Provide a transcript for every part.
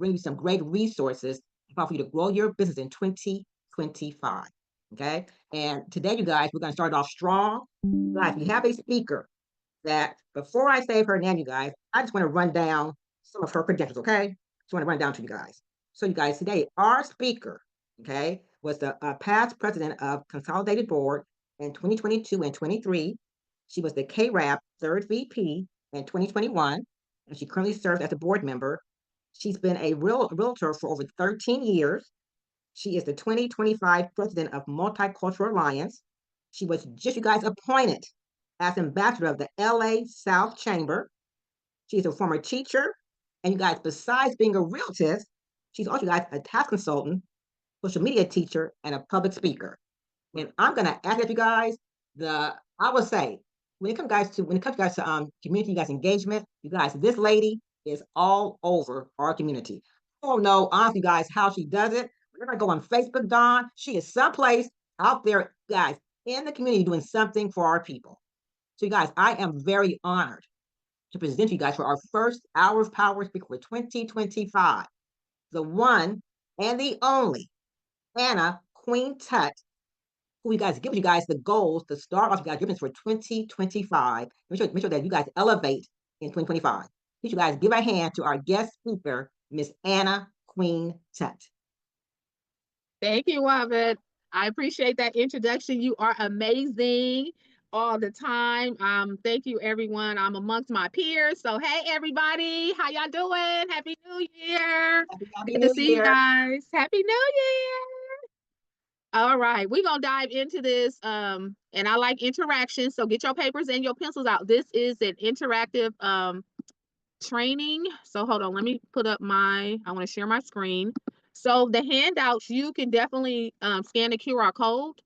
bring you some great resources for you to grow your business in 2025. Okay. And today, you guys, we're going to start off strong. Guys, we have a speaker that before I say her name, you guys, I just want to run down some of her credentials. Okay. Just want to run down to you guys. So, you guys, today, our speaker, okay, was the past president of Consolidated Board in 2022 and 23. She was the CAREB third VP in 2021, and she currently serves as a board member. She's been a realtor for over 13 years. She is the 2025 president of Multicultural Alliance. She was just, you guys, appointed as ambassador of the LA South Chamber. She's a former teacher. And you guys, besides being a realtor, she's also, you guys, a tax consultant, social media teacher, and a public speaker. And I'm gonna ask you guys, I would say, when it comes to community, you guys, engagement, you guys, this lady is all over our community. I don't know, honestly, guys, how she does it. We're gonna go on Facebook, Dawn. She is someplace out there, guys, in the community doing something for our people. So, you guys, I am very honored to present you guys for our first Hour of Power speaker for 2025, the one and the only Anna Queen Tutt, who you guys give you guys the goals to start off you guys business for 2025. Make sure that you guys elevate in 2025. Please, you guys give a hand to our guest speaker, Miss Anna Queen Tutt. Thank you, Robert. I appreciate that introduction. You are amazing all the time. Thank you, everyone. I'm amongst my peers. So, hey, everybody, how y'all doing? Happy New Year. Happy Good New to see you Year. guys. Happy New Year. All right, we're gonna dive into this. And I like interaction. So get your papers and your pencils out. This is an interactive training. So hold on, let me put up I want to share my screen. So the handouts, you can definitely scan the QR code.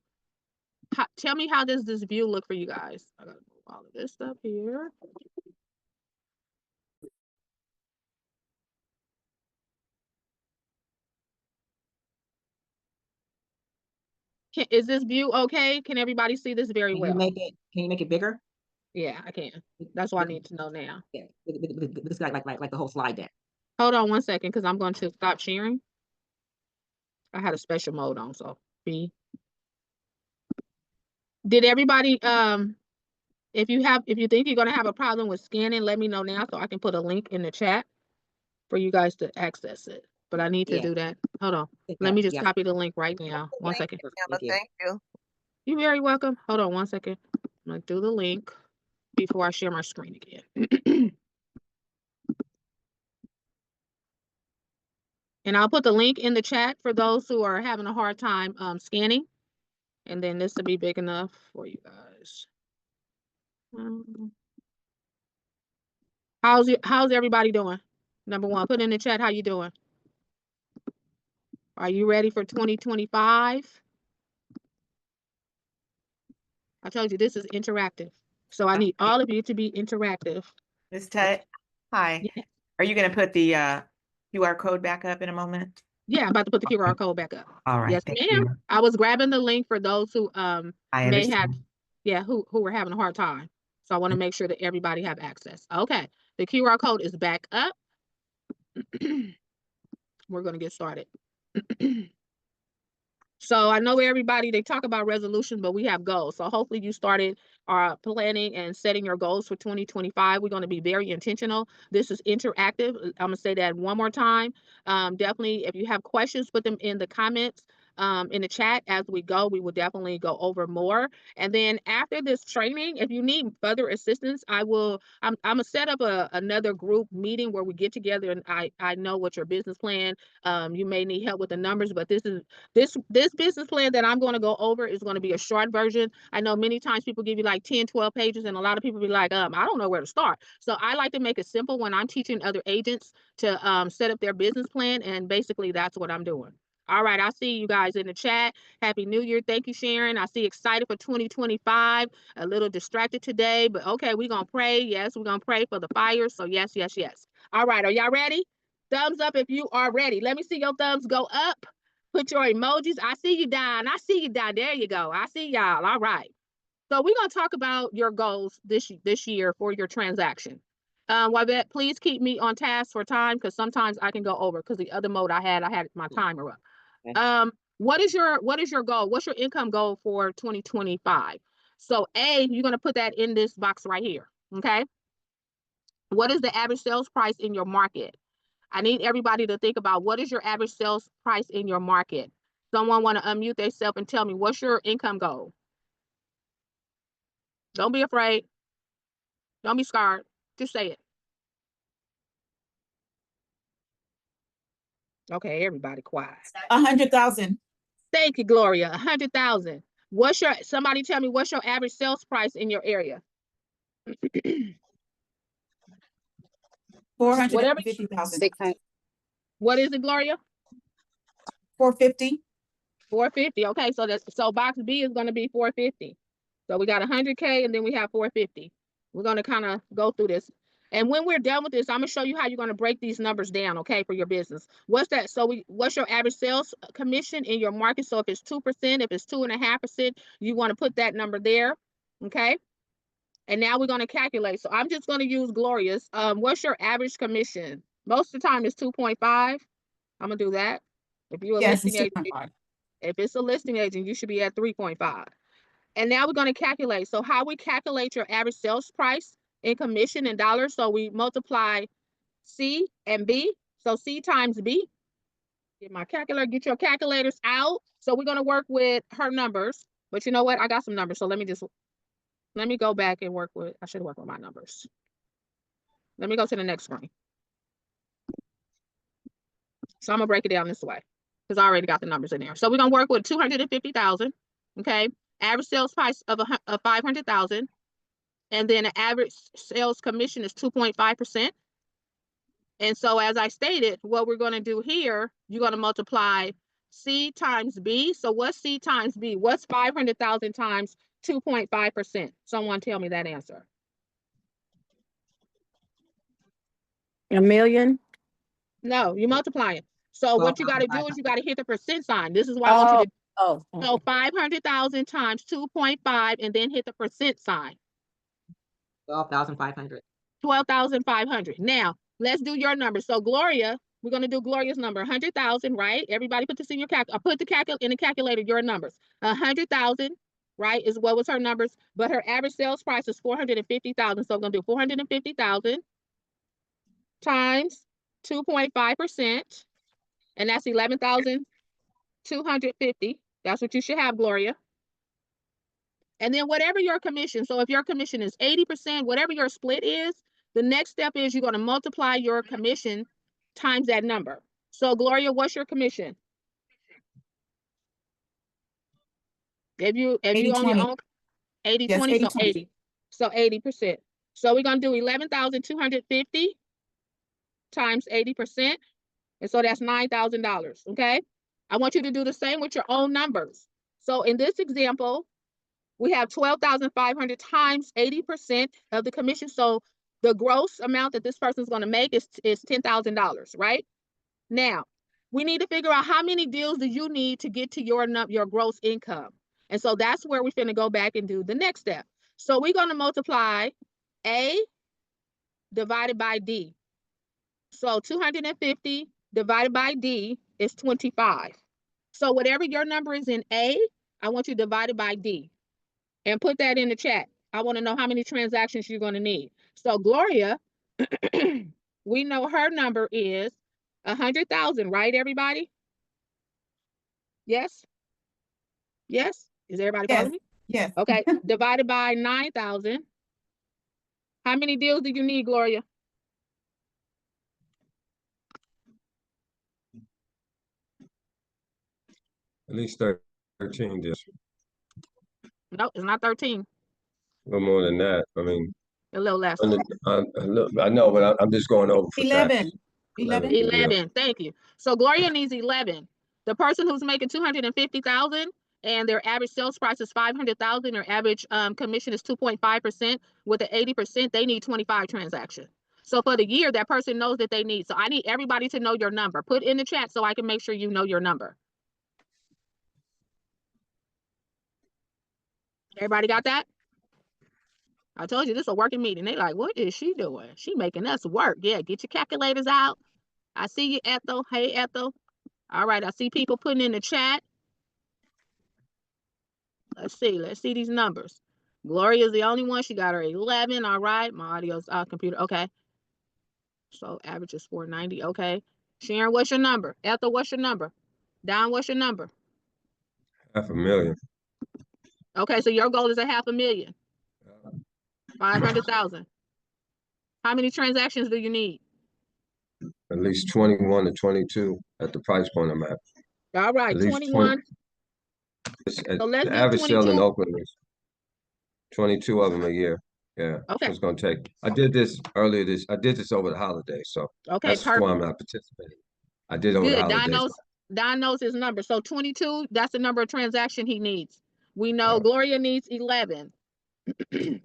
Tell me, how does this view look for you guys? I gotta move all of this stuff here. Is this view okay? Can everybody see this very well? Can you make it bigger? Yeah, I can. That's what I need to know now. Yeah, this like the whole slide deck. Hold on one second, because I'm going to stop sharing. I had a special mode on, so B. Did everybody if you think you're gonna have a problem with scanning, let me know now so I can put a link in the chat for you guys to access it. But I need to do that. Hold on. Let me just copy the link right now. One second. Thank you. You're very welcome. Hold on one second. I'm gonna do the link before I share my screen again. And I'll put the link in the chat for those who are having a hard time scanning. And then this will be big enough for you guys. How's everybody doing? Number one, put in the chat how you doing. Are you ready for 2025? I told you this is interactive. So I need all of you to be interactive. Ms. Tutt, hi. Yeah. Are you going to put the QR code back up in a moment? Yeah, I'm about to put the QR code back up. All right. Yes, ma'am. I was grabbing the link for those who may have, who were having a hard time. So I want to make sure that everybody have access. Okay, the QR code is back up. We're going to get started. So I know everybody, they talk about resolution, but we have goals. So hopefully you started planning and setting your goals for 2025. We're going to be very intentional. This is interactive. I'm going to say that one more time. Definitely, if you have questions, put them in the comments. In the chat as we go. We will definitely go over more. And then after this training, if you need further assistance, I'm gonna set up another group meeting where we get together, and I know what your business plan. You may need help with the numbers, but this business plan that I'm going to go over is going to be a short version. I know many times people give you like 10, 12 pages, and a lot of people be like, I don't know where to start. So I like to make it simple when I'm teaching other agents to set up their business plan, and basically that's what I'm doing. All right, I see you guys in the chat. Happy New Year. Thank you, Sharon. I see excited for 2025. A little distracted today, but okay, we're going to pray. Yes, we're going to pray for the fire. So yes, yes, yes. All right, are y'all ready? Thumbs up if you are ready. Let me see your thumbs go up. Put your emojis. I see you down. I see you down. There you go. I see y'all. All right. So we're going to talk about your goals this year for your transaction. Wybette, please keep me on task for time because sometimes I can go over because the other mode I had my timer up. Okay. What is your goal? What's your income goal for 2025? So A, you're gonna put that in this box right here. Okay. What is the average sales price in your market? I need everybody to think about what is your average sales price in your market. Someone want to unmute themselves and tell me what's your income goal? Don't be afraid. Don't be scared. Just say it. Okay, everybody quiet. 100,000. Thank you, Gloria. 100,000. Somebody tell me what's your average sales price in your area? 450,000. 600. What is it, Gloria? 450. 450. Okay, so box B is going to be 450. So we got 100K and then we have 450. We're going to kind of go through this. And when we're done with this, I'm going to show you how you're going to break these numbers down, okay, for your business. What's that? So what's your average sales commission in your market? So if it's 2%, if it's 2.5%, you want to put that number there, okay? And now we're going to calculate. So I'm just going to use Gloria's. What's your average commission? Most of the time it's 2.5. I'm going to do that. If you're a Yes, listing it's agent, 2.5. if it's a listing agent, you should be at 3.5. And now we're going to calculate. So how we calculate your average sales price in commission in dollars. So we multiply C and B. So C times B. Get my calculator, get your calculators out. So we're going to work with her numbers. But you know what? I got some numbers. So let me go back and I should work with my numbers. Let me go to the next screen. So I'm going to break it down this way because I already got the numbers in there. So we're going to work with 250,000. Okay. Average sales price of 500,000. And then the average sales commission is 2.5%. And so as I stated, what we're going to do here, you're going to multiply C times B. So what's C times B? What's 500,000 times 2.5%? Someone tell me that answer. 1 million. No, you multiply it. So what you got to do is you got to hit the percent sign. This is why I want you to. So 500,000 times 2.5 and then hit the percent sign. 12,500. 12,500. Now, let's do your number. So Gloria, we're going to do Gloria's number, 100,000, right? Everybody put this in your put in the calculator, your numbers. 100,000, right, is what was her numbers, but her average sales price is 450,000. So I'm going to do 450,000 times 2.5%, and that's 11,250. That's what you should have, Gloria. And then whatever your commission, so if your commission is 80%, whatever your split is, the next step is you're going to multiply your commission times that number. So Gloria, what's your commission? If you own your own 80, Yes, 20, 80, so 80. So 80%. So we're going to do 11,250 times 80%. And so that's $9,000. Okay. I want you to do the same with your own numbers. So in this example, we have 12,500 times 80% of the commission. So the gross amount that this person is going to make is $10,000, right? Now, we need to figure out how many deals do you need to get to your gross income. And so that's where we're going to go back and do the next step. So we're going to multiply A divided by D. So 250 divided by D is 25. So whatever your number is in A, I want you divided by D. And put that in the chat. I want to know how many transactions you're going to need. So Gloria, we know her number is 100,000, right, everybody? Yes? Yes? Is everybody following me? Yes. Okay, divided by 9,000. How many deals do you need, Gloria? At least 13 deals. No, it's not 13. A little more than that. I mean, A little less. I know, but I'm just going over for 11. facts. 11. 11. Thank you. So Gloria needs 11. The person who's making 250,000 and their average sales price is 500,000, their average commission is 2.5%. With the 80%, they need 25 transactions. So for the year, that person knows that they need. So I need everybody to know your number. Put in the chat so I can make sure you know your number. Everybody got that? I told you this is a working meeting. They like, what is she doing? She making us work. Yeah, get your calculators out. I see you, Ethel. Hey, Ethel. All right, I see people putting in the chat. Let's see these numbers. Gloria's the only one. She got her 11. All right, my audio's computer. Okay. So average is 490. Okay. Sharon, what's your number? Ethel, what's your number? Don, what's your number? 500,000. Okay, so your goal is 500,000. 500,000. How many transactions do you need? At least 21 to 22 at the price point I'm at. All right, At least 20. 21. So let's The do average sale in 22. Oakland is 22 of them a year. Yeah. So Okay. it's gonna take. I did this over the holidays, so Okay, that's why I'm perfect. not participating. I did over the Good. holidays. Don knows his number. So 22, that's the number of transaction he needs. We know Gloria needs 11.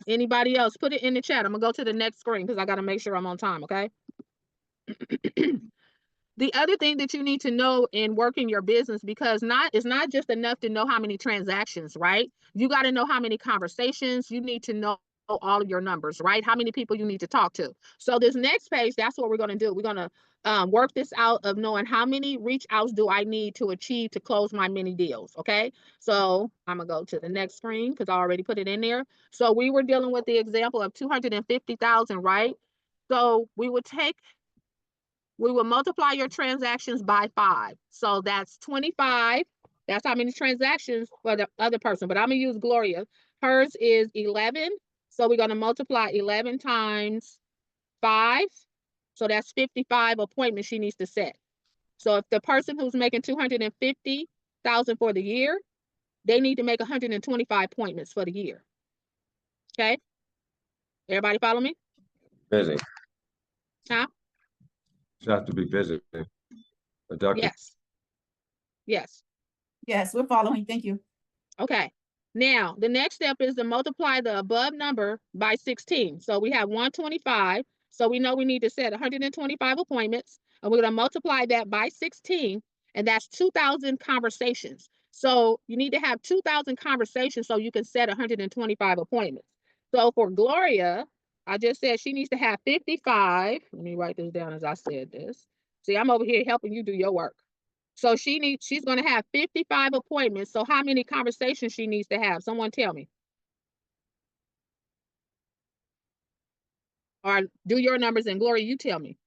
Anybody else? Put it in the chat. I'm gonna go to the next screen because I gotta make sure I'm on time, okay? The other thing that you need to know in working your business, because it's not just enough to know how many transactions, right? You got to know how many conversations. You need to know all of your numbers, right? How many people you need to talk to. So this next page, that's what we're going to do. We're going to work this out of knowing how many reach outs do I need to achieve to close my mini deals, okay? So I'm going to go to the next screen because I already put it in there. So we were dealing with the example of 250,000, right? So we would multiply your transactions by 5. So that's 25. That's how many transactions for the other person. But I'm going to use Gloria. Hers is 11. So we're going to multiply 11 times 5. So that's 55 appointments she needs to set. So if the person who's making 250,000 for the year, they need to make 125 appointments for the year. Okay? Everybody follow me? Busy. Huh? You have to be busy. Productive. Yes. Yes. Yes, we're following. Thank you. Okay. Now, the next step is to multiply the above number by 16. So we have 125. So we know we need to set 125 appointments, and we're going to multiply that by 16, and that's 2,000 conversations. So you need to have 2,000 conversations so you can set 125 appointments. So for Gloria, I just said she needs to have 55. Let me write this down as I said this. See, I'm over here helping you do your work. So she's going to have 55 appointments. So how many conversations she needs to have? Someone tell me. Or do your numbers, and Gloria, you tell me.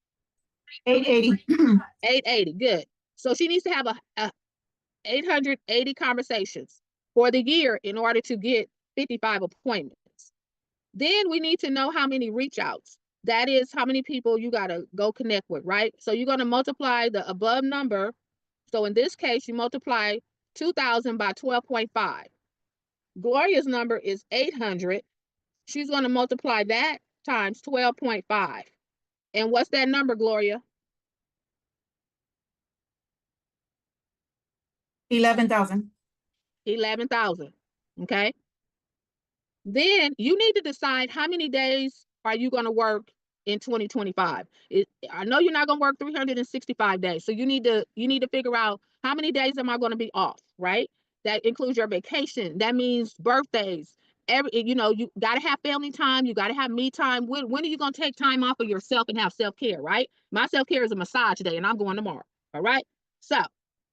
880. 880, good. So she needs to have a 880 conversations for the year in order to get 55 appointments. Then we need to know how many reach outs. That is how many people you got to go connect with, right? So you're going to multiply the above number. So in this case, you multiply 2,000 by 12.5. Gloria's number is 800. She's going to multiply that times 12.5. And what's that number, Gloria? 11,000. 11,000. Okay. Then you need to decide how many days are you going to work in 2025. I know you're not going to work 365 days. So you need to figure out how many days am I going to be off, right? That includes your vacation. That means birthdays. You got to have family time. You got to have me time. When are you going to take time off of yourself and have self-care, right? My self-care is a massage day and I'm going tomorrow. All right. So,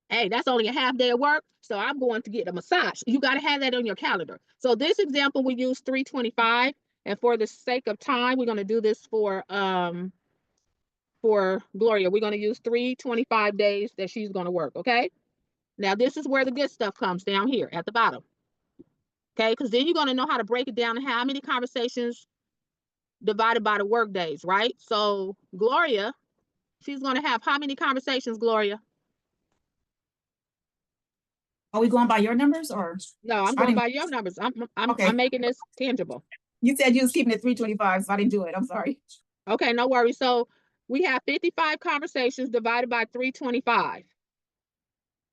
hey, that's only a half day of work. So I'm going to get a massage. You got to have that on your calendar. So this example, we use 325. And for the sake of time, we're going to do this for Gloria. We're going to use 325 days that she's going to work. Okay. Now, this is where the good stuff comes down here at the bottom. Okay. Because then you're going to know how to break it down and how many conversations divided by the work days, right? So Gloria, she's going to have how many conversations, Gloria? Are we going by your numbers or? No, I'm going by your numbers. I'm making this tangible. You said you was keeping it 325, so I didn't do it. I'm sorry. Okay, no worries. So we have 55 conversations divided by 325.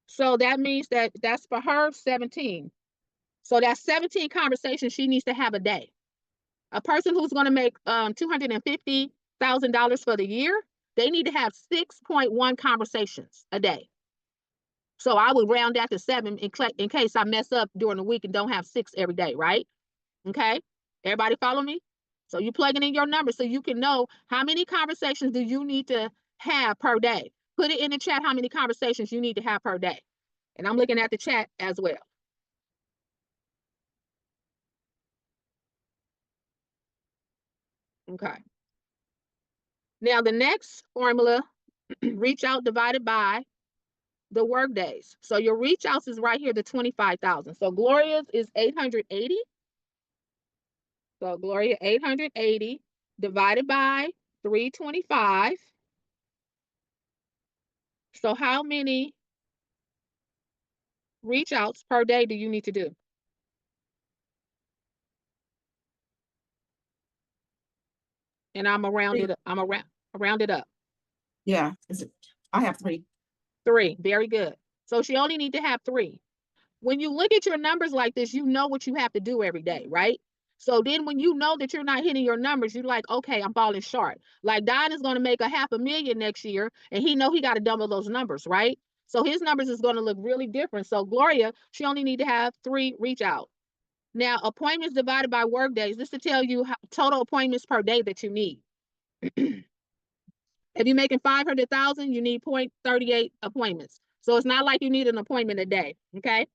So that means that's for her 17. So that's 17 conversations she needs to have a day. A person who's going to make $250,000 for the year, they need to have 6.1 conversations a day. So I would round that to 7 in case I mess up during the week and don't have 6 every day, right? Okay, everybody follow me? So you plugging in your numbers so you can know how many conversations do you need to have per day. Put it in the chat how many conversations you need to have per day. And I'm looking at the chat as well. Okay. Now the next formula, reach out divided by the work days. So your reach outs is right here, the 25,000. So Gloria's is 880. So Gloria, 880 divided by 325. So how many reach outs per day do you need to do? And I'm around it. I'm around it up. Yeah, I have 3. 3. Very good. So she only need to have 3. When you look at your numbers like this, you know what you have to do every day, right? So then when you know that you're not hitting your numbers, you're like, okay, I'm falling short. Like Don is going to make $500,000 next year, and he know he got to double those numbers, right? So his numbers is going to look really different. So Gloria, she only need to have 3 reach out. Now, appointments divided by work days, this to tell you how, total appointments per day that you need. If you're making 500,000, you need 0.38 appointments. So it's not like you need an appointment a day, okay?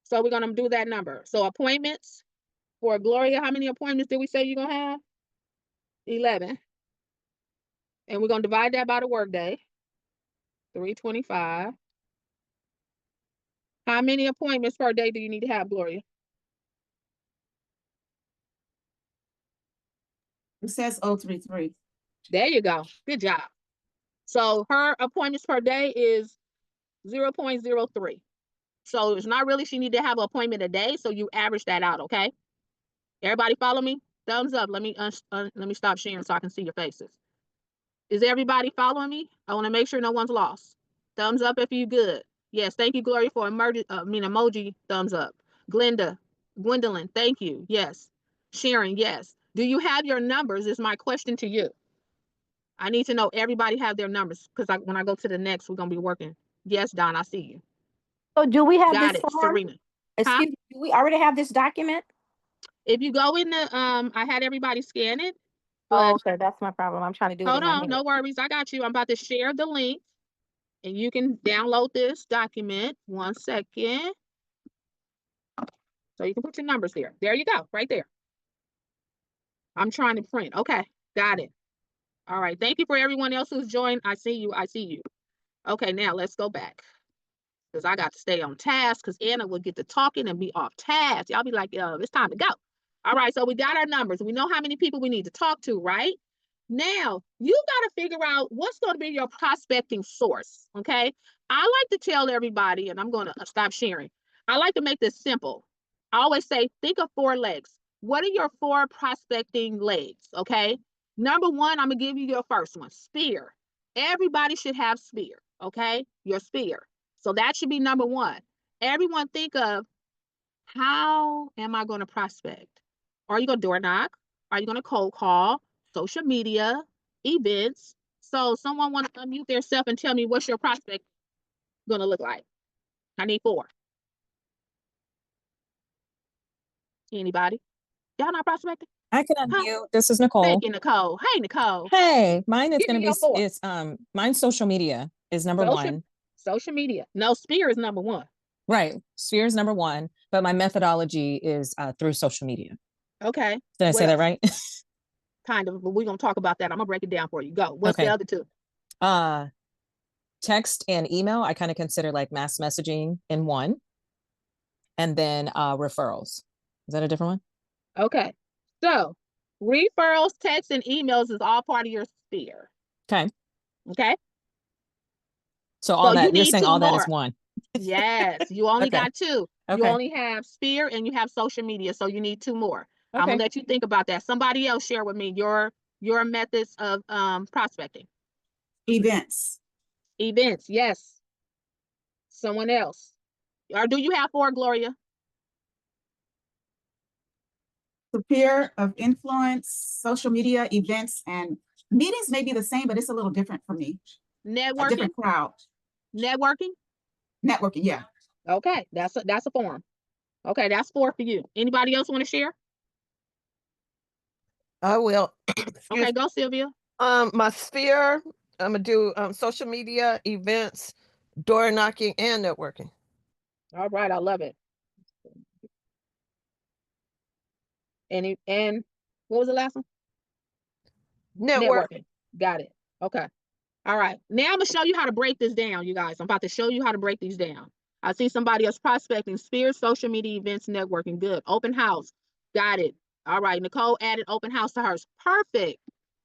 So we're gonna do that number. So appointments for Gloria, how many appointments did we say you're gonna have? 11. And we're gonna divide that by the work day. 325. How many appointments per day do you need to have, Gloria? It says 033. There you go. Good job. So her appointments per day is 0.03. So it's not really she need to have an appointment a day. So you average that out, okay? Everybody follow me? Thumbs up. Let me stop sharing so I can see your faces. Is everybody following me? I want to make sure no one's lost. Thumbs up if you good. Yes, thank you, Gloria, for emoji. Thumbs up. Gwendolyn, thank you. Yes. Sharon, yes. Do you have your numbers? Is my question to you. I need to know everybody have their numbers because when I go to the next, we're gonna be working. Yes, Don, I see you. So do we have Got this it, form? Serena. Excuse me, do we already have this document? If you go in the I had everybody scan it. Oh, But okay, that's my problem. I'm trying to do it hold in my on, head. no worries. I got you. I'm about to share the link and you can download this document. 1 second. So you can put your numbers there. There you go, right there. I'm trying to print. Okay, got it. All right. Thank you for everyone else who's joined. I see you. I see you. Okay, now let's go back. Because I got to stay on task because Anna will get to talking and be off task. Y'all be like, it's time to go. All right, so we got our numbers. We know how many people we need to talk to, right? Now, you got to figure out what's going to be your prospecting source, okay? I like to tell everybody, and I'm going to stop sharing. I like to make this simple. I always say, think of 4 legs. What are your 4 prospecting legs, okay? Number 1, I'm going to give you your first one, spear. Everybody should have spear, okay? Your spear. So that should be number 1. Everyone think of, how am I going to prospect? Are you going to door knock? Are you going to cold call? Social media, events? So someone want to unmute themselves and tell me what's your prospect going to look like? I need 4. Anybody? Y'all not prospecting? I can Huh? unmute. This is Nicole. Thank you, Nicole. Hey, Nicole. Hey, mine is Give going me to your 4. be, mine's social media is number Social- 1. Social media. No, spear is number 1. Right. Sphere is number 1, but my methodology is through social media. Okay. Did I What say that else? right? Kind of, but we're going to talk about that. I'm going to break it down for you. Go. What's Okay. the other 2? Text and email, I kind of consider like mass messaging in 1. And then referrals. Is that a different one? Okay. So referrals, texts, and emails is all part of your sphere. Okay. Okay. So all So you that, you're need saying 2 all that is more. 1. Yes, you only Okay. got 2. You Okay. only have sphere and you have social media, so you need 2 more. I'm Okay. gonna let you think about that. Somebody else share with me your methods of prospecting. Events. Events, yes. Someone else. Or do you have 4, Gloria? Sphere of influence, social media, events, and meetings may be the same, but it's a little different for me. A Networking. different crowd. Networking. Networking, yeah. Okay, that's a form. Okay, that's 4 for you. Anybody else want to share? I will. Okay, go Sylvia. My sphere, I'm gonna do social media, events, door knocking, and networking. All right, I love it. And what was the last one? Networking. Got it. Okay. All right. Now I'm gonna show you how to break this down, you guys. I'm about to show you how to break these down. I see somebody else prospecting, sphere, social media, events, networking. Good. Open house. Got it. All right. Nicole added open house to hers. Perfect.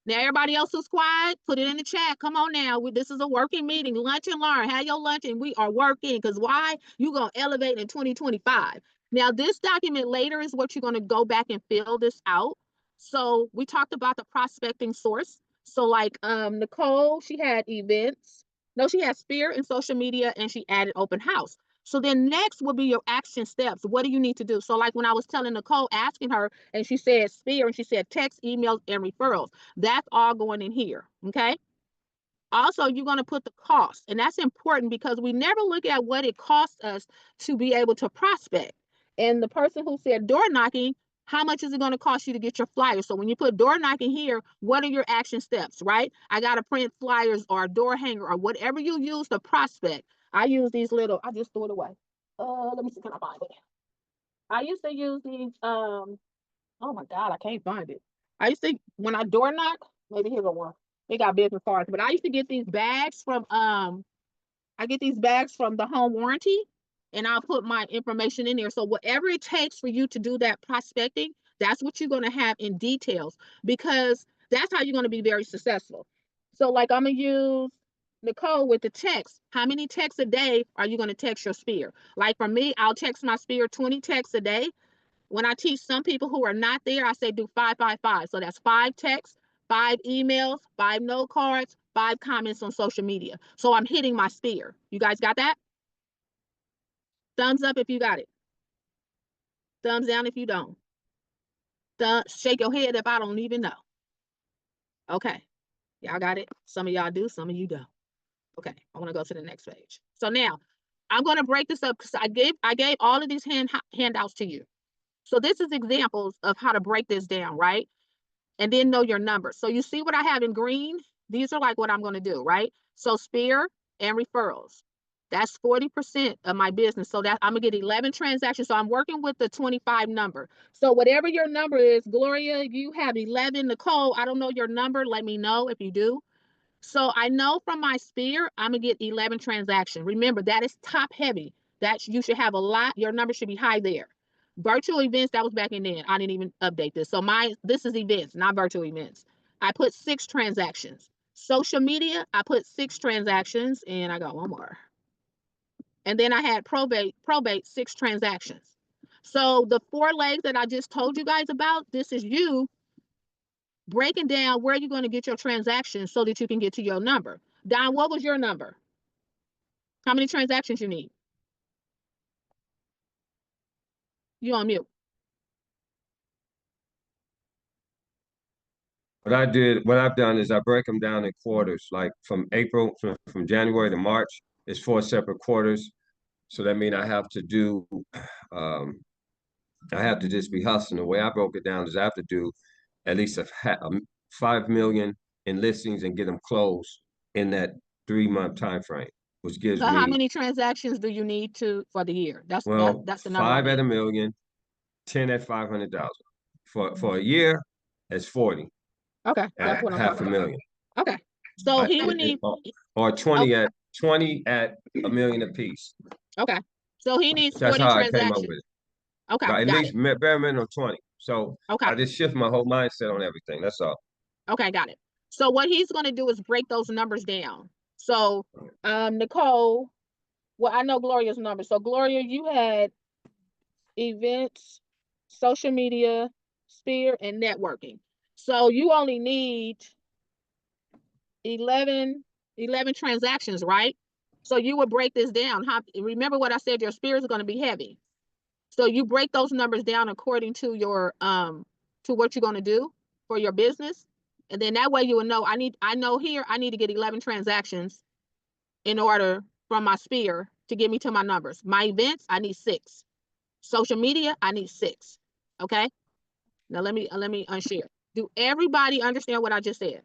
Now everybody else who's quiet, put it in the chat. Come on now. This is a working meeting. Lunch and learn. Have your lunch and we are working. Because why? You're gonna elevate in 2025. Now, this document later is what you're gonna go back and fill this out. So we talked about the prospecting source. So like Nicole, she had events. No, she had sphere and social media and she added open house. So then next will be your action steps. What do you need to do? So like when I was telling Nicole, asking her, and she said sphere and she said text, emails, and referrals. That's all going in here, okay? Also, you're going to put the cost, and that's important because we never look at what it costs us to be able to prospect. And the person who said door knocking, how much is it going to cost you to get your flyers? So when you put door knocking here, what are your action steps, right? I got to print flyers or a door hanger or whatever you use to prospect. I use these little, I just threw it away. Let me see, can I find it? I used to use these, oh my God, I can't find it. I used to, when I door knock, maybe here's a one. They got business cards, but I used to get these bags from, I get these bags from the home warranty and I'll put my information in there. So whatever it takes for you to do that prospecting, that's what you're going to have in details because that's how you're going to be very successful. So like I'm going to use Nicole with the text. How many texts a day are you going to text your sphere? Like for me, I'll text my sphere 20 texts a day. When I teach some people who are not there, I say do 5, 5, 5. So that's 5 texts, 5 emails, 5 note cards, 5 comments on social media. So I'm hitting my sphere. You guys got that? Thumbs up if you got it. Thumbs down if you don't. Shake your head if I don't even know. Okay. Y'all got it? Some of y'all do, some of you don't. Okay, I want to go to the next page. So now I'm going to break this up because I gave all of these handouts to you. So this is examples of how to break this down, right? And then know your numbers. So you see what I have in green? These are like what I'm going to do, right? So sphere and referrals. That's 40% of my business. So that I'm gonna get 11 transactions. So I'm working with the 25 number. So whatever your number is, Gloria, you have 11. Nicole, I don't know your number. Let me know if you do. So I know from my sphere, I'm gonna get 11 transactions. Remember, that is top heavy. That you should have a lot. Your number should be high there. Virtual events, that was back in then. I didn't even update this. So this is events, not virtual events. I put 6 transactions. Social media, I put 6 transactions, and I got one more. And then I had probate 6 transactions. So the 4 legs that I just told you guys about, this is you breaking down where you're going to get your transactions so that you can get to your number. Don, what was your number? How many transactions you need? You on mute. What I've done is I break them down in quarters, like from January to March, it's 4 separate quarters. So that means I have to do, I have to just be hustling. The way I broke it down is I have to do at least 5 million in listings and get them closed in that 3-month time frame, which gives So how me, many transactions do you need for the year? That's the number. 5 at $1 million, 10 at 500,000. For a year, that's 40. Okay, that's At what I'm half talking a about. million. Okay, so he would need, or 20 at $1 million apiece. okay, so he needs That's 40 how I came up transactions. with it. Okay, Right, at got least it. bare minimum 20. So Okay. I just shift my whole mindset on everything. That's all. Okay, got it. So what he's going to do is break those numbers down. So Nicole, well, I know Gloria's number. So Gloria, you had events, social media, sphere, and networking. So you only need 11 transactions, right? So you would break this down. Remember what I said, your sphere is going to be heavy. So you break those numbers down according to your to what you're going to do for your business. And then that way you will know I know here I need to get 11 transactions in order from my sphere to get me to my numbers. My events, I need 6. Social media, I need 6. Okay. Now let me unshare. Do everybody understand what I just said?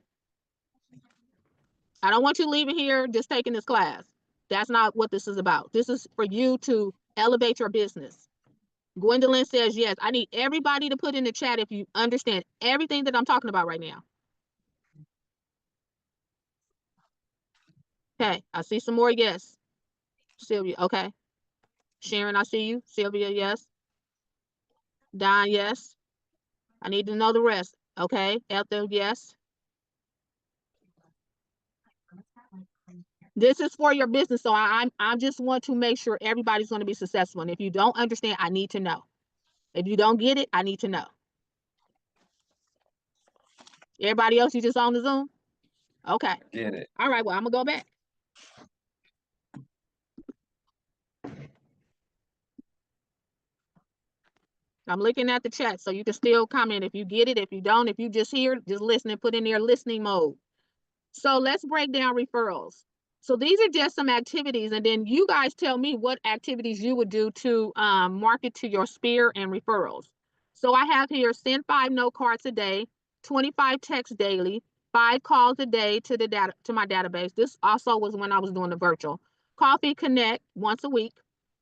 I don't want you leaving here just taking this class. That's not what this is about. This is for you to elevate your business. Gwendolyn says yes. I need everybody to put in the chat if you understand everything that I'm talking about right now. Okay, I see some more yes. Sylvia, okay. Sharon, I see you. Sylvia, yes. Don, yes. I need to know the rest. Okay, Ethel, yes. This is for your business, so I just want to make sure everybody's going to be successful. And if you don't understand, I need to know. If you don't get it, I need to know. Everybody else, you just on the Zoom? Okay. Get it. All right, well, I'm gonna go back. I'm looking at the chat, so you can still comment if you get it. If you don't, if you just hear, just listen and put in there listening mode. So let's break down referrals. So these are just some activities, and then you guys tell me what activities you would do to market to your sphere and referrals. So I have here, send 5 note cards a day, 25 texts daily, 5 calls a day to the data, to my database. This also was when I was doing the virtual. Coffee Connect once a week,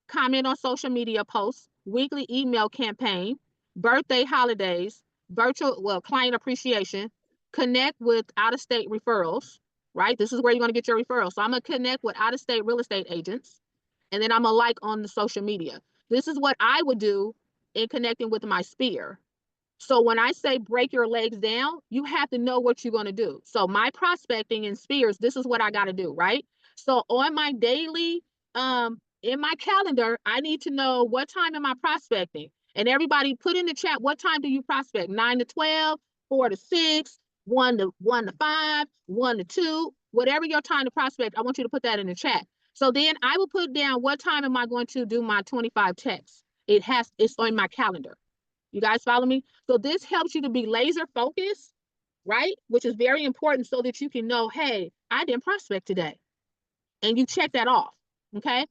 comment on social media posts, weekly email campaign, birthday holidays, virtual, client appreciation, connect with out-of-state referrals, right? This is where you're going to get your referrals. So I'm going to connect with out-of-state real estate agents, and then I'm going to like on the social media. This is what I would do in connecting with my sphere. So when I say break your legs down, you have to know what you're going to do. So my prospecting in spheres, this is what I got to do, right? So on my daily, in my calendar, I need to know what time am I prospecting. And everybody put in the chat, what time do you prospect? 9 to 12, 4 to 6, 1 to 5, 1 to 2, whatever your time to prospect, I want you to put that in the chat. So then I will put down what time am I going to do my 25 texts. It's on my calendar. You guys follow me? So this helps you to be laser focused, right? Which is very important so that you can know, hey, I didn't prospect today. And you check that off, okay?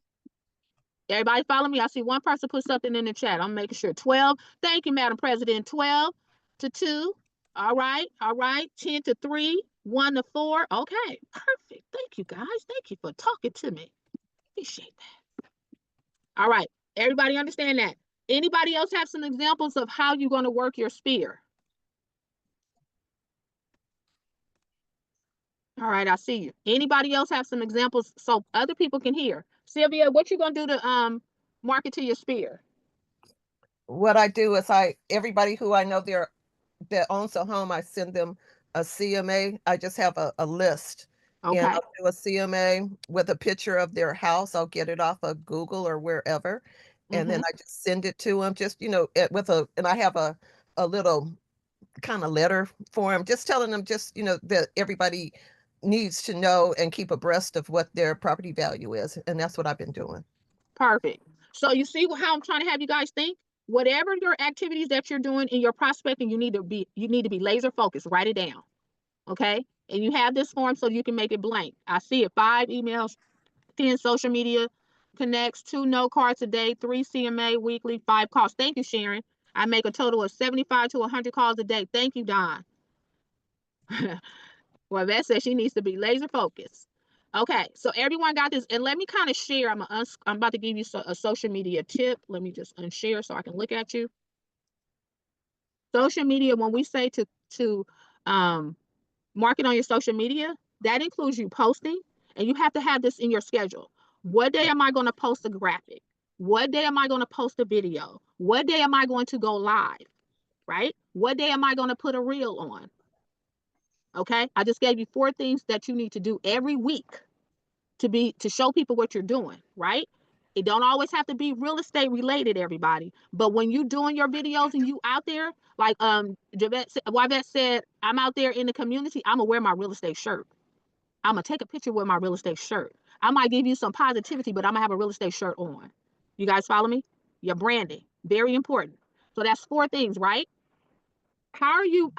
Everybody follow me? I see one person put something in the chat. I'm making sure. 12. Thank you, Madam President. 12 to 2. All right. 10 to 3. 1 to 4. Okay. Perfect. Thank you, guys. Thank you for talking to me. Appreciate that. All right. Everybody understand that? Anybody else have some examples of how you're going to work your sphere? All right, I see you. Anybody else have some examples so other people can hear? Sylvia, what you going to do to market to your sphere? What I do is everybody who I know that owns a home, I send them a CMA. I just have a list. Okay. And I'll do a CMA with a picture of their house. I'll get it off of Google or wherever. And then I just send it to them, just, and I have a little kind of letter for them, just telling them that everybody needs to know and keep abreast of what their property value is. And that's what I've been doing. Perfect. So you see how I'm trying to have you guys think? Whatever your activities that you're doing in your prospecting, you need to be laser focused. Write it down. Okay. And you have this form so you can make it blank. I see it. 5 emails, 10 social media connects, 2 note cards a day, 3 CMA weekly, 5 calls. Thank you, Sharon. I make a total of 75 to 100 calls a day. Thank you, Don. Well, Vet says she needs to be laser focused. Okay, so everyone got this, and let me kind of share. I'm about to give you a social media tip. Let me just unshare so I can look at you. Social media, when we say to market on your social media, that includes you posting, and you have to have this in your schedule. What day am I going to post a graphic? What day am I going to post a video? What day am I going to go live? Right? What day am I going to put a reel on? Okay, I just gave you 4 things that you need to do every week to show people what you're doing, right? It don't always have to be real estate related, everybody. But when you doing your videos and you out there, like Javette said, I'm out there in the community, I'm gonna wear my real estate shirt. I'm gonna take a picture with my real estate shirt. I might give you some positivity, but I'm gonna have a real estate shirt on. You guys follow me? Your branding, very important. So that's 4 things, right? How are you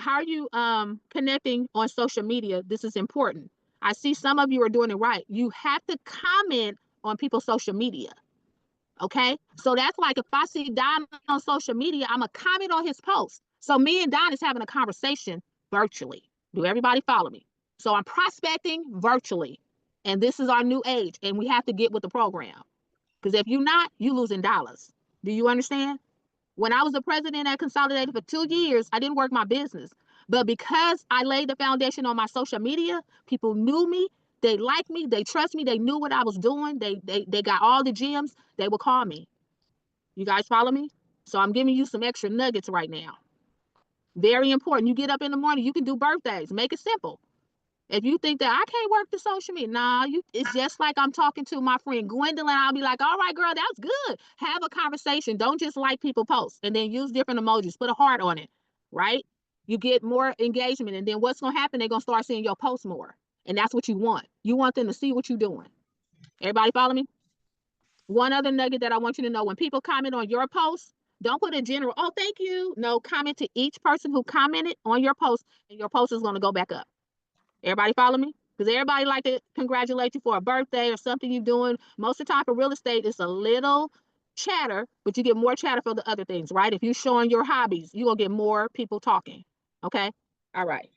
connecting on social media? This is important. I see some of you are doing it right. You have to comment on people's social media. Okay. So that's like if I see Don on social media, I'm gonna comment on his post. So me and Don is having a conversation virtually. Do everybody follow me? So I'm prospecting virtually. And this is our new age. And we have to get with the program. Because if you're not, you losing dollars. Do you understand? When I was the president at Consolidated for 2 years, I didn't work my business. But because I laid the foundation on my social media, people knew me, they liked me, they trust me, they knew what I was doing, they got all the gems, they would call me. You guys follow me? So I'm giving you some extra nuggets right now. Very important. You get up in the morning, you can do birthdays. Make it simple. If you think that I can't work the social media, nah, it's just like I'm talking to my friend Gwendolyn. I'll be like, all right, girl, that's good. Have a conversation. Don't just like people posts and then use different emojis. Put a heart on it, right? You get more engagement. And then what's going to happen? They're going to start seeing your posts more. And that's what you want. You want them to see what you're doing. Everybody follow me? One other nugget that I want you to know, when people comment on your post, don't put a general, oh, thank you. No, comment to each person who commented on your post, and your post is going to go back up. Everybody follow me? Because everybody like to congratulate you for a birthday or something you're doing. Most of the time for real estate, it's a little chatter, but you get more chatter for the other things, right? If you're showing your hobbies, you're going to get more people talking. Okay? All right.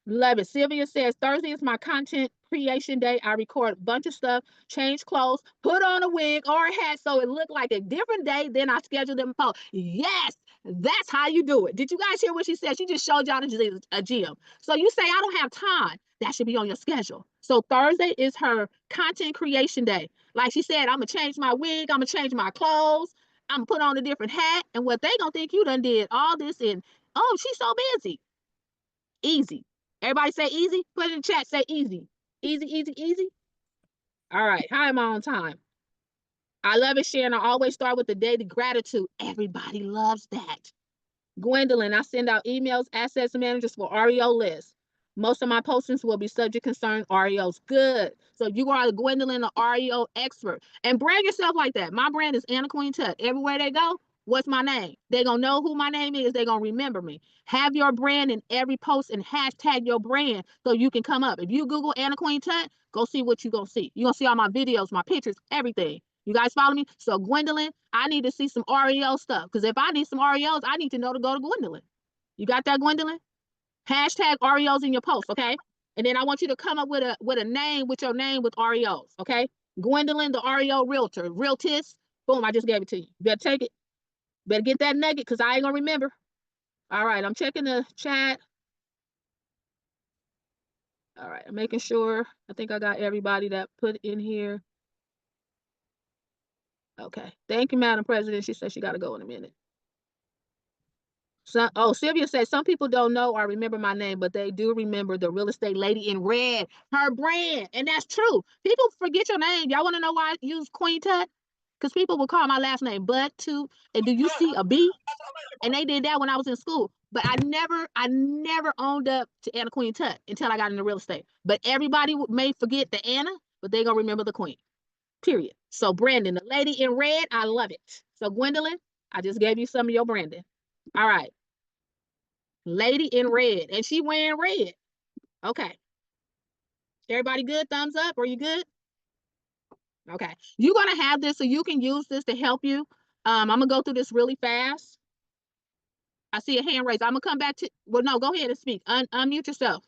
Love it. Sylvia says, Thursday is my content creation day. I record a bunch of stuff, change clothes, put on a wig or a hat so it looked like a different day. Then I schedule them post. Yes, that's how you do it. Did you guys hear what she said? She just showed y'all a gym. So you say, I don't have time. That should be on your schedule. So Thursday is her content creation day. Like she said, I'm going to change my wig. I'm going to change my clothes. I'm going to put on a different hat. And what they going to think you done did all this in, oh, she's so busy. Easy. Everybody say easy. Put it in the chat. Say easy. Easy, easy, easy. All right. How am I on time? I love it, Sharon. I always start with the daily gratitude. Everybody loves that. Gwendolyn, I send out emails, assets managers for REO lists. Most of my postings will be subject concern REOs. Good. So you are Gwendolyn, the REO expert. And brand yourself like that. My brand is Anna Queen Tutt. Everywhere they go, what's my name? They're going to know who my name is. They're going to remember me. Have your brand in every post and hashtag your brand so you can come up. If you Google Anna Queen Tutt, go see what you're going to see. You're going to see all my videos, my pictures, everything. You guys follow me? So Gwendolyn, I need to see some REO stuff. Because if I need some REOs, I need to know to go to Gwendolyn. You got that, Gwendolyn? Hashtag REOs in your post, okay? And then I want you to come up with a name with your name with REOs, okay? Gwendolyn, the REO realtor, realtist. Boom, I just gave it to you. You better take it. Better get that nugget because I ain't gonna remember. All right, I'm checking the chat. All right, I'm making sure. I think I got everybody that put in here. Okay, thank you, Madam President. She said she got to go in a minute. So, oh, Sylvia said some people don't know or remember my name, but they do remember the real estate lady in red, her brand. And that's true. People forget your name. Y'all want to know why I use Queen Tutt? Because people will call my last name Bud too. And do you see a B? And they did that when I was in school. But I never owned up to Anna Queen Tutt until I got into real estate. But everybody may forget the Anna, but they gonna remember the Queen. Period. So Brandon, the lady in red, I love it. So Gwendolyn, I just gave you some of your branding. All right. Lady in red. And she wearing red. Okay. Everybody good? Thumbs up? Are you good? Okay. You're going to have this so you can use this to help you. I'm going to go through this really fast. I see a hand raised. I'm going to come back to, well, no, go ahead and speak. Unmute yourself.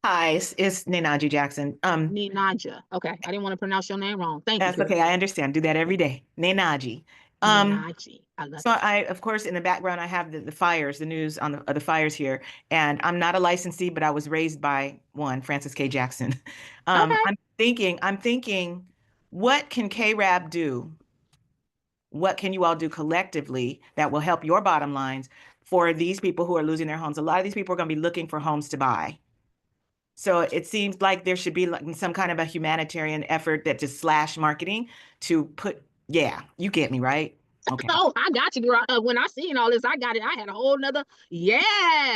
Hi, it's Ninaji Jackson. Ninaja. Okay. I didn't want to pronounce your name wrong. Thank you. That's okay. I understand. Do that every day. Ninaji. Ninaji. I love So it. of course, in the background, I have the fires, the news on the fires here. And I'm not a licensee, but I was raised by one, Francis K. Jackson. Okay. I'm thinking, what can CAREB do? What can you all do collectively that will help your bottom lines for these people who are losing their homes? A lot of these people are going to be looking for homes to buy. So it seems like there should be like some kind of a humanitarian effort that just slash marketing to put, yeah, you get me, right? Okay. Oh, I got you, girl. When I seen all this, I got it. I had a whole nother. Yes.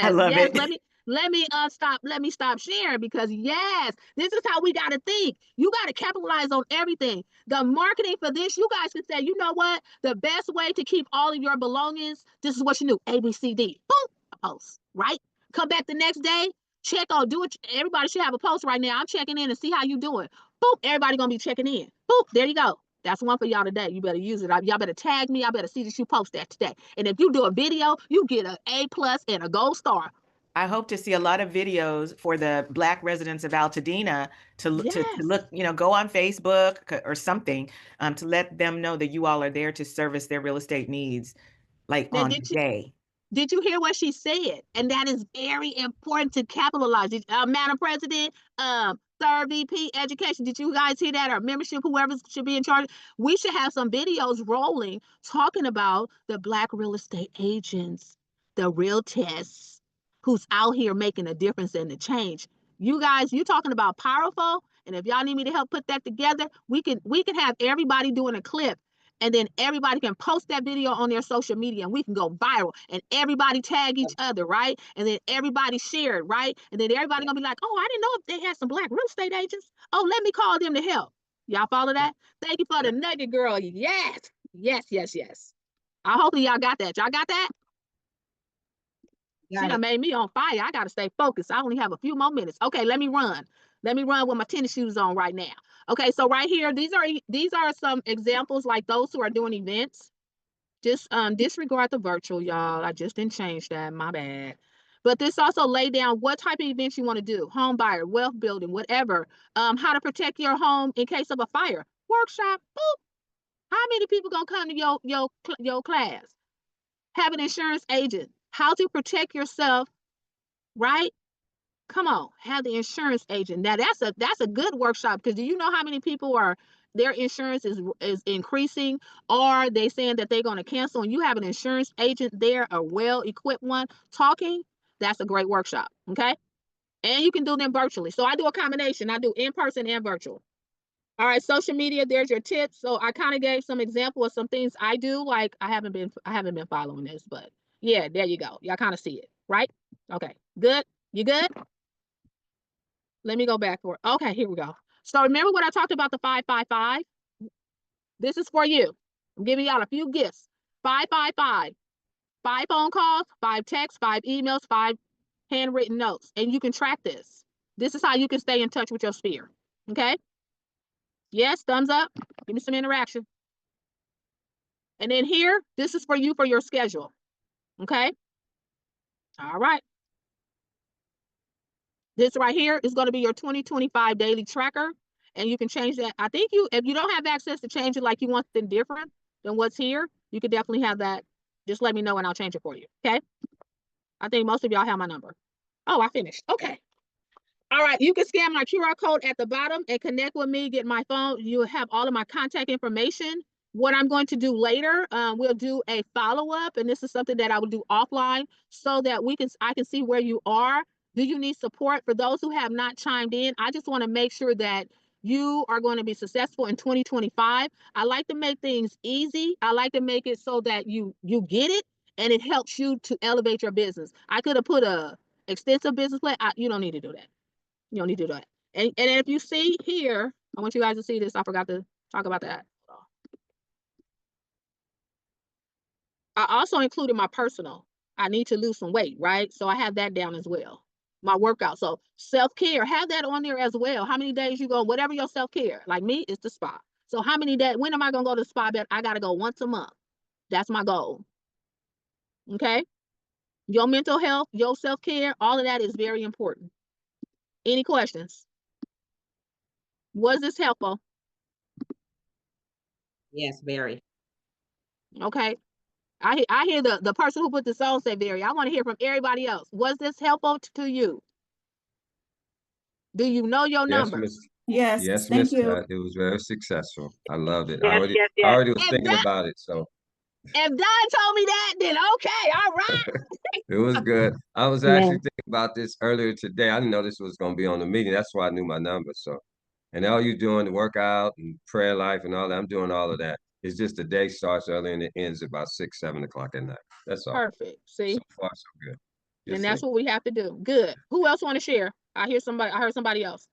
I love yes. it. Let me stop sharing because yes, this is how we got to think. You got to capitalize on everything. The marketing for this, you guys can say, you know what? The best way to keep all of your belongings, this is what you do. A, B, C, D. Boom, a post, right? Come back the next day, check on, do it. Everybody should have a post right now. I'm checking in and see how you doing. Boom, everybody gonna be checking in. Boom, there you go. That's one for y'all today. You better use it. Y'all better tag me. I better see that you post that today. And if you do a video, you get an A+ and a gold star. I hope to see a lot of videos for the Black residents of Altadena to Yes. look, go on Facebook or something, to let them know that you all are there to service their real estate needs, like Now, on the day. did you hear what she said? And that is very important to capitalize. Madam President, third VP Education, did you guys hear that? Or membership, whoever should be in charge? We should have some videos rolling talking about the Black real estate agents, the realtors who's out here making a difference in the change. You guys, you talking about powerful. And if y'all need me to help put that together, we can have everybody doing a clip. And then everybody can post that video on their social media and we can go viral and everybody tag each other, right? And then everybody share it, right? And then everybody gonna be like, oh, I didn't know if they had some Black real estate agents. Oh, let me call them to help. Y'all follow that? Thank you for the nugget, girl. Yes, yes, yes, yes. I hope y'all got that. Y'all got that? She done made me on fire. I gotta stay focused. I only have a few more minutes. Okay, let me run. Let me run with my tennis shoes on right now. Okay, so right here, these are some examples like those who are doing events. Just disregard the virtual, y'all. I just didn't change that. My bad. But this also lay down what type of events you want to do. Home buyer, wealth building, whatever. How to protect your home in case of a fire. Workshop. Boop. How many people gonna come to your class? Have an insurance agent. How to protect yourself, right? Come on, have the insurance agent. Now that's a good workshop because do you know how many people are their insurance is increasing or they saying that they're going to cancel and you have an insurance agent there, a well-equipped one talking, that's a great workshop. Okay. And you can do them virtually. So I do a combination. I do in person and virtual. All right, social media, there's your tips. So I kind of gave some example of some things I do. Like I haven't been following this, but yeah, there you go. Y'all kind of see it, right? Okay, good. You good? Let me go back for it. Okay, here we go. So remember what I talked about the 555? This is for you. I'm giving y'all a few gifts. 555. 5 phone calls, 5 texts, 5 emails, 5 handwritten notes. And you can track this. This is how you can stay in touch with your sphere. Okay? Yes, thumbs up. Give me some interaction. And then here, this is for you for your schedule. Okay? All right. This right here is going to be your 2025 daily tracker. And you can change that. I think if you don't have access to change it like you want something different than what's here, you could definitely have that. Just let me know and I'll change it for you. Okay? I think most of y'all have my number. Oh, I finished. Okay. All right. You can scan my QR code at the bottom and connect with me, get my phone. You'll have all of my contact information. What I'm going to do later, we'll do a follow-up. And this is something that I will do offline so that I can see where you are. Do you need support? For those who have not chimed in, I just want to make sure that you are going to be successful in 2025. I like to make things easy. I like to make it so that you get it and it helps you to elevate your business. I could have put a extensive business plan. You don't need to do that. You don't need to do that. And if you see here, I want you guys to see this. I forgot to talk about that. I also included my personal. I need to lose some weight, right? So I have that down as well. My workout. So self-care, have that on there as well. How many days you go, whatever your self-care. Like me, it's the spa. So how many days, when am I going to go to the spa? I got to go once a month. That's my goal. Okay? Your mental health, your self-care, all of that is very important. Any questions? Was this helpful? Yes, very. Okay. I hear the person who put this on say very. I want to hear from everybody else. Was this helpful to you? Do you know your Yes, number? Miss. Yes, Yes, thank Miss you. Tutt. It was very successful. I loved it. Yes, yes, I yes. already was If thinking Don, about it, so if Don told me that, then okay, all right. it was good. I was actually Man, thinking about this earlier today. I didn't know this was going to be on the meeting. That's why I knew my number. So, and all you doing the workout and prayer life and all that, I'm doing all of that. It's just the day starts early and it ends about 6, 7 o'clock at night. That's all. Perfect. See, So far, so good. and Yes, that's sir. what we have to do. Good. Who else want to share? I heard somebody else.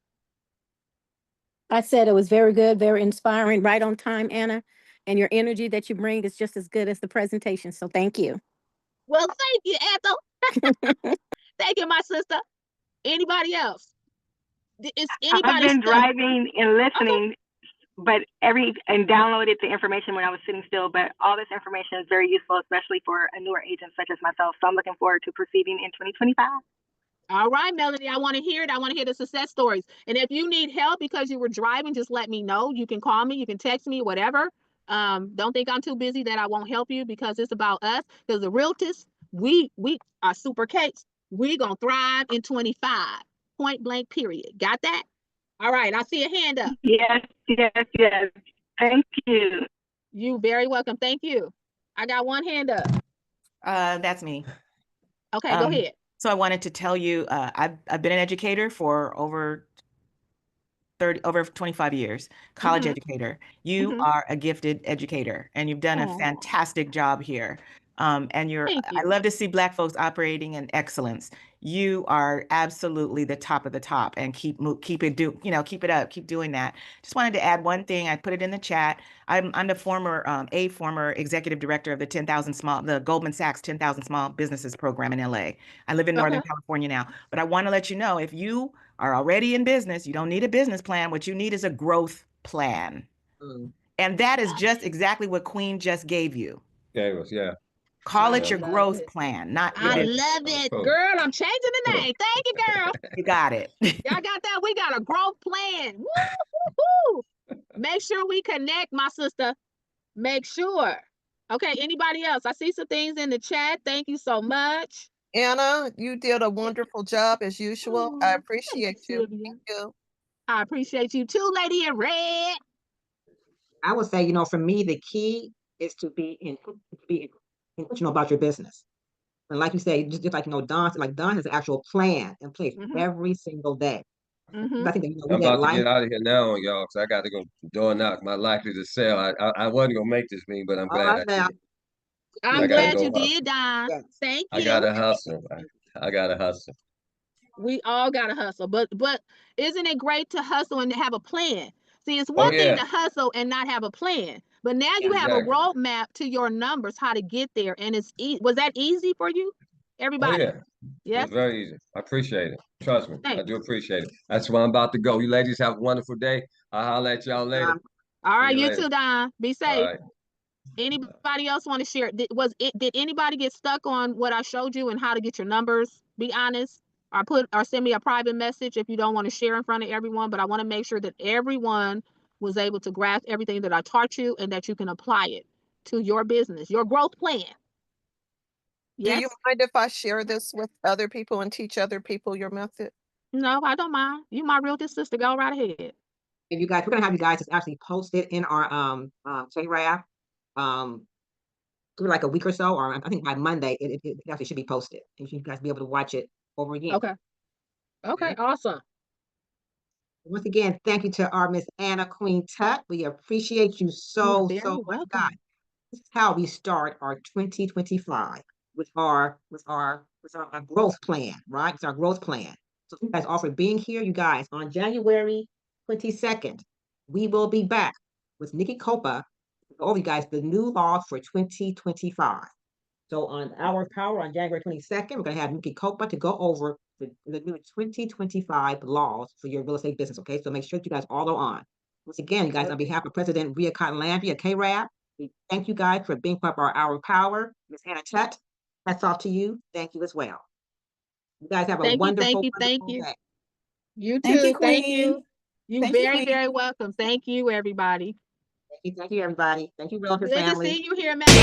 I said it was very good, very inspiring, right on time, Anna. And your energy that you bring is just as good as the presentation. So thank you. Well, thank you, Ethel. Thank you, my sister. Anybody else? Is I've anybody been stuck? driving and Okay. listening, but downloaded the information when I was sitting still. But all this information is very useful, especially for a newer agent such as myself. So I'm looking forward to proceeding in 2025. All right, Melody, I want to hear it. I want to hear the success stories. And if you need help because you were driving, just let me know. You can call me, you can text me, whatever. Don't think I'm too busy that I won't help you, because it's about us. Because the realtors, we are super cakes. We gonna thrive in 25. Point blank, period. Got that? All right, I see a hand up. Yes, yes, yes. Thank you. You very welcome. Thank you. I got one hand up. That's me. Okay, go ahead. So I wanted to tell you, I've been an educator for over 25 years, college Mhm. educator. You Mhm. are a gifted educator, and you've done a Aw. fantastic job here. And Thank I you. love to see Black folks operating in excellence. You are absolutely the top of the top, and keep it up, keep doing that. Just wanted to add one thing. I put it in the chat. I'm the former executive director of the Goldman Sachs 10,000 Small Businesses program in LA. I live in Northern Okay. California now, but I want to let you know, if you are already in business, you don't need a business plan. What you need is a growth plan. Mm. And that is just exactly what Queen just gave you. Gave us, yeah. Call I it your love growth it. plan, not your I Right. business. love it. Cool. Girl, I'm changing the Cool. name. Thank you, girl. You got it. Y'all got that? We got a growth plan. Woo, woo, woo. Make sure we connect, my sister. Make sure. Okay, anybody else? I see some things in the chat. Thank you so much. Anna, you did a wonderful job as usual. I Oh, thank you, appreciate you. Sylvia. Thank you. I appreciate you too, Lady in Red. I would say, for me, the key is to be intentional about your business. And like you say, just like, Don said, like Don has an actual plan in place Mm-hmm. every single day. Mm-hmm. I think that, we I'm let about to life. get out of here now, y'all, because I got to go door knock. My likely to sell. I wasn't gonna make this meeting, but I'm All glad right I now. did. Yeah, I'm I gotta glad thank go you you. hustle. did, Don. Yes. Thank I you. gotta hustle. I gotta hustle. We all gotta hustle, but isn't it great to hustle and to have a plan? See, it's Oh one thing yeah, to hustle and not have a plan, but now you have a exactly. roadmap to your numbers, how to get there, and was that easy for you, Oh everybody? yeah. It Yes. was very easy. I appreciate it. Trust me, I Thanks. do appreciate it. That's why I'm about to go. You ladies have a wonderful day. I'll holler at y'all later. All See right, you you later. too, Don. Be All safe. right. Anybody else want to share? Did anybody get stuck on what I showed you and how to get your numbers? Be honest, or send me a private message if you don't want to share in front of everyone. But I want to make sure that everyone was able to grasp everything that I taught you and that you can apply it to your business, your growth plan. Do Yes? you mind if I share this with other people and teach other people your method? No, I don't mind. You my realtor sister. Go right ahead. And you guys, we're gonna have you guys just actually post it in our CAREB, through like a week or so, or I think by Monday it actually should be posted. And you guys be able to watch it over again. Okay. Okay. Awesome. Once again, thank you to our Miss Anna Queen Tutt. We appreciate you You're so very much, guys. welcome. This is how we start our 2025 with our growth plan, right? It's our growth plan. So you guys all for being here, you guys. On January 22nd, we will be back with Nikki Copa. Over you guys, the new law for 2025. So on our power on January 22nd, we're going to have Nikki Copa to go over the new 2025 laws for your real estate business. Okay, so make sure you guys all are on. Once again, you guys, on behalf of President Rhea Cotton Landry at CAREB, we thank you guys for being part of our hour of power. Ms. Hannah Tutt, that's off to you. Thank you as well. You guys have a Thank you. Thank wonderful, you. Thank wonderful you. day. You Thank you, too. Thank Queen. you. You Thank you, very, Queen. very welcome. Thank you, everybody. Thank you, everybody. Thank you, Realtor Good to family. see you here, Melanie.